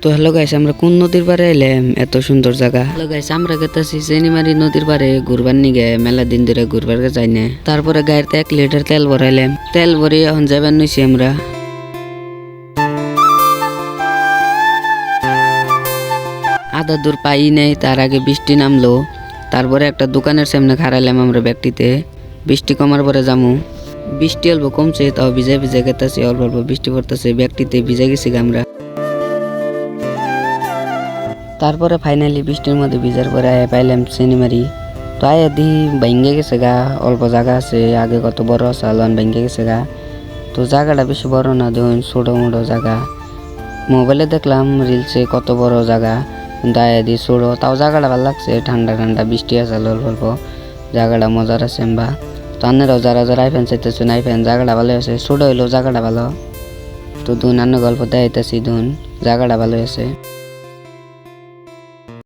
তো hello guys, আমরা কোন নদীর পারে এলাম? এত সুন্দর জায়গা। হ্যালো গাইস, আমরা গেতাছি চেনিমারি নদীর পারে ঘুরবার নিগে। মেলা দিন ধরে ঘুরবার যাই না। তারপরে গাড়িতে 1 লিটার তেল ভরাইলাম। তেল ভরে এখন যাবার নইছি আমরা। আধা দূর পাই নাই, তার আগে বৃষ্টি নামলো। তারপরে একটা দোকানের সামনে খাড়াইলাম আমরা ব্যক্তিতে। বৃষ্টি কমার পরে যামু। বৃষ্টি অল্প কমছে, তাও ভিজে ভিজে গেতাছি। অল্প অল্প বৃষ্টি পড়তেছে, ব্যক্তিতে ভিজে গেছি আমরা। তারপরে ফাইনালি বৃষ্টির মধ্যে ভিজার পরে পাইলাম চেনিমারি। তো আয়া দি ভেঙে গেছে গা। অল্প জায়গা আছে, আগে কত বড় আছে, আলোন ভেঙে গেছে গা। তো জায়গাটা বেশি বড় না, দেখুন ছোটো মোটো জায়গা। মোবাইলে দেখলাম রিলসে কত বড় জায়গা, কিন্তু আয়া দি ছোটো। তাও জায়গাটা ভালো লাগছে, ঠান্ডা ঠান্ডা বৃষ্টি আছে অল্প অল্প। জায়গাটা মজার আছে বা। তো আন্নারাও যারা যারা আইফেন চাইতেছেন আইফেন, জায়গাটা ভালো আছে। ছোটো হইলেও জায়গাটা ভালো। তো দুন আন্ন গল্প দেখাইতেছি, দুন জায়গাটা ভালো আছে।